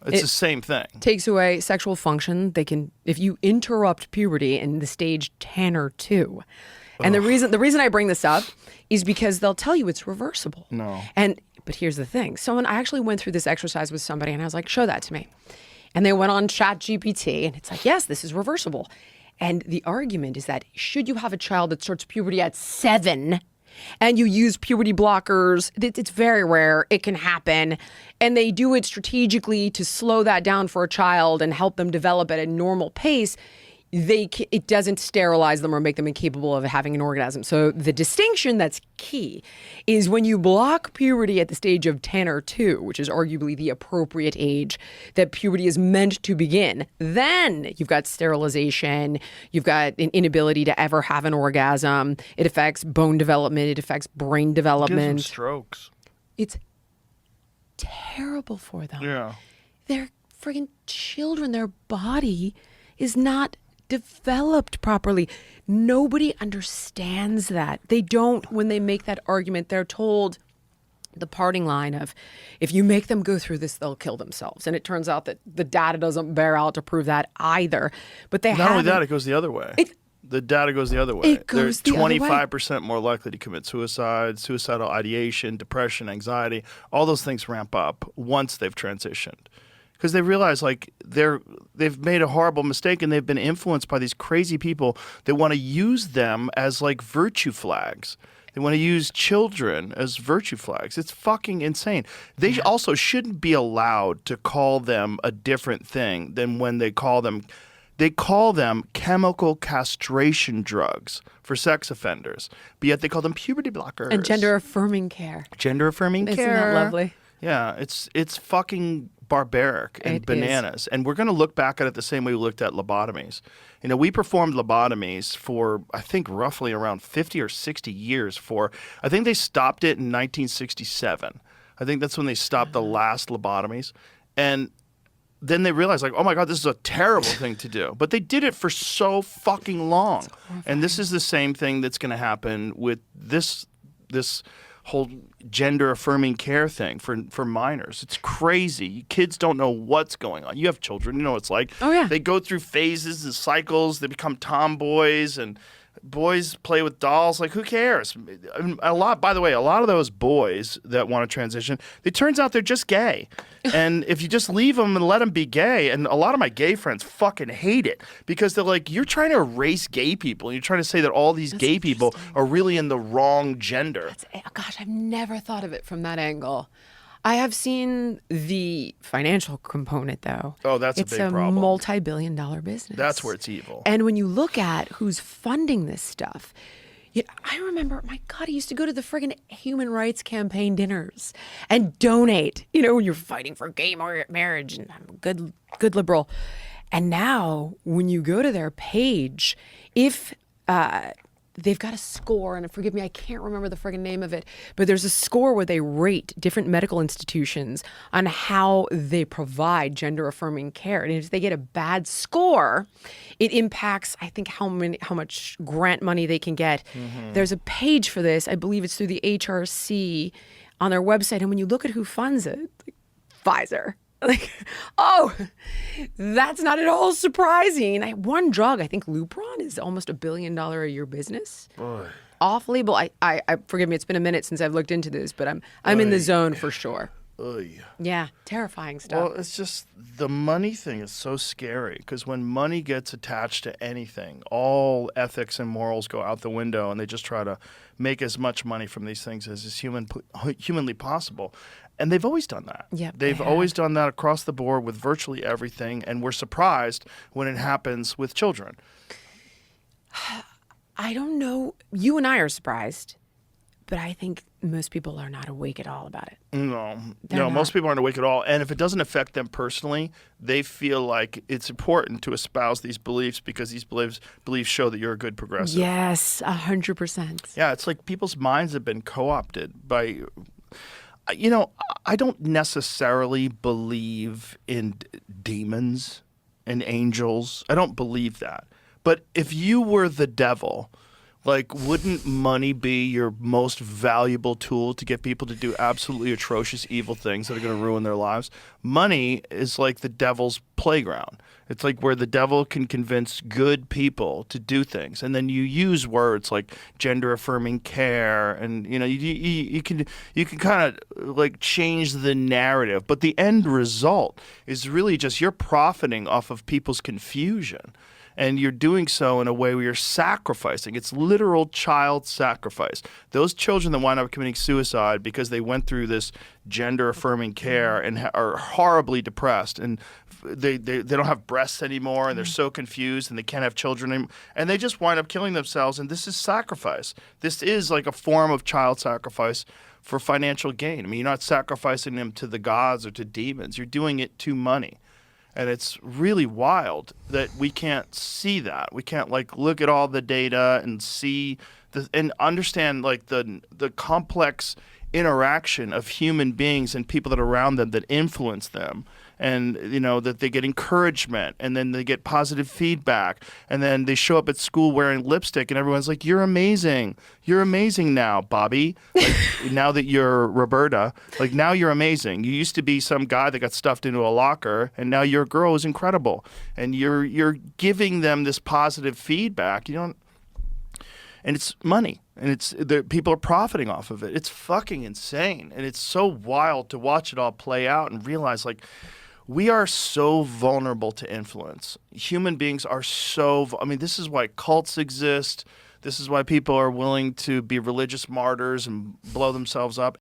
It's the same thing. Takes away sexual function. They can, if you interrupt puberty in the stage 10 or 2. And the reason I bring this up is because they'll tell you it's reversible. No. But here's the thing. I actually went through this exercise with somebody and I was like, show that to me. And they went on ChatGPT and it's like, yes, this is reversible. And the argument is that should you have a child that starts puberty at 7 and you use puberty blockers, it's very rare, it can happen, and they do it strategically to slow that down for a child and help them develop at a normal pace, it doesn't sterilize them or make them incapable of having an orgasm. So the distinction that's key is when you block puberty at the stage of 10 or 2, which is arguably the appropriate age that puberty is meant to begin, then you've got sterilization, you've got an inability to ever have an orgasm. It affects bone development, it affects brain development. It gives them strokes. It's terrible for them. Yeah. They're friggin' children. Their body is not developed properly. Nobody understands that. They don't, when they make that argument, they're told the parting line of, if you make them go through this, they'll kill themselves. And it turns out that the data doesn't bear out to prove that either. But they Not only that, it goes the other way. The data goes the other way. It goes They're the other way. 25% more likely to commit suicide, suicidal ideation, depression, anxiety. All those things ramp up once they've transitioned. Because they realize like they've made a horrible mistake and they've been influenced by these crazy people that want to use them as like virtue flags. They want to use children as virtue flags. It's fucking insane. They also shouldn't be allowed to call them a different thing than when they call them chemical castration drugs for sex offenders, but yet they call them puberty blockers. And gender affirming care. Gender affirming care. Isn't that lovely? Yeah, it's fucking barbaric and bananas. And we're going to look back at it the same way we looked at lobotomies. You know, we performed lobotomies for, I think, roughly around 50 or 60 years I think they stopped it in 1967. I think that's when they stopped the last lobotomies. And then they realized, like, oh my God, this is a terrible thing to do. But they did it for so fucking long. And this is the same thing that's going to happen with this whole gender affirming care thing for minors. It's crazy. Kids don't know what's going on. You have children, you know what it's like. Oh yeah. They go through phases and cycles. They become tomboys and boys play with dolls. Like, who cares? By the way, a lot of those boys that want to transition, it turns out they're just gay. And if you just leave them and let them be gay, and a lot of my gay friends fucking hate it because they're like, you're trying to erase gay people. And you're trying to say that all these gay people are really in the wrong gender. Gosh, I've never thought of it from that angle. I have seen the financial component, though. Oh, that's a big problem. It's a multi-billion-dollar business. That's where it's evil. And when you look at who's funding this stuff, I remember, my God, I used to go to the friggin' human rights campaign dinners and donate. You know, when you're fighting for gay marriage, and I'm a good liberal. And now, when you go to their page, if they've got a score, and forgive me, I can't remember the friggin' name of it, but there's a score where they rate different medical institutions on how they provide gender-affirming care. And if they get a bad score, it impacts, I think, how much grant money they can get. Mm-hmm. There's a page for this. I believe it's through the HRC on their website. And when you look at who funds it, like Pfizer. Like, oh, that's not at all surprising. One drug, I think Lupron, is almost $1 billion a year business. Boy. Off-label. I forgive me, it's been a minute since I've looked into this, but I'm in the zone for sure. Yeah, terrifying stuff. Well, it's just the money thing is so scary because when money gets attached to anything, all ethics and morals go out the window, and they just try to make as much money from these things as is humanly possible. And they've always done that. Yep, they've always done that across the board with virtually everything, and we're surprised when it happens with children. I don't know. You and I are surprised, but I think most people are not awake at all about it. No, most people aren't awake at all. And if it doesn't affect them personally, they feel like it's important to espouse these beliefs because these beliefs show that you're a good progressive. Yes, 100%. Yeah, it's like people's minds have been co-opted by... You know, I don't necessarily believe in demons and angels. I don't believe that. But if you were the devil, Like, wouldn't money be your most valuable tool to get people to do absolutely atrocious, evil things that are going to ruin their lives? Money is like the devil's playground. It's like where the devil can convince good people to do things, and then you use words like gender-affirming care, and you can kind of like change the narrative, but the end result is really just you're profiting off of people's confusion. And you're doing so in a way where you're sacrificing. It's literal child sacrifice. Those children that wind up committing suicide because they went through this gender-affirming care and are horribly depressed, and they don't have breasts anymore, and they're so confused, and they can't have children anymore, and they just wind up killing themselves, and this is sacrifice. This is like a form of child sacrifice for financial gain. I mean, you're not sacrificing them to the gods or to demons. You're doing it to money. And it's really wild that we can't see that. We can't like look at all the data and see and understand like the complex interaction of human beings and people that are around them that influence them. And, that they get encouragement, and then they get positive feedback, and then they show up at school wearing lipstick, and everyone's like, you're amazing. You're amazing now, Bobby. Like, now that you're Roberta, like, now you're amazing. You used to be some guy that got stuffed into a locker, and now your girl is incredible. And you're giving them this positive feedback. And it's money, and people are profiting off of it. It's fucking insane, and it's so wild to watch it all play out and realize, like, we are so vulnerable to influence. Human beings are this is why cults exist. This is why people are willing to be religious martyrs and blow themselves up.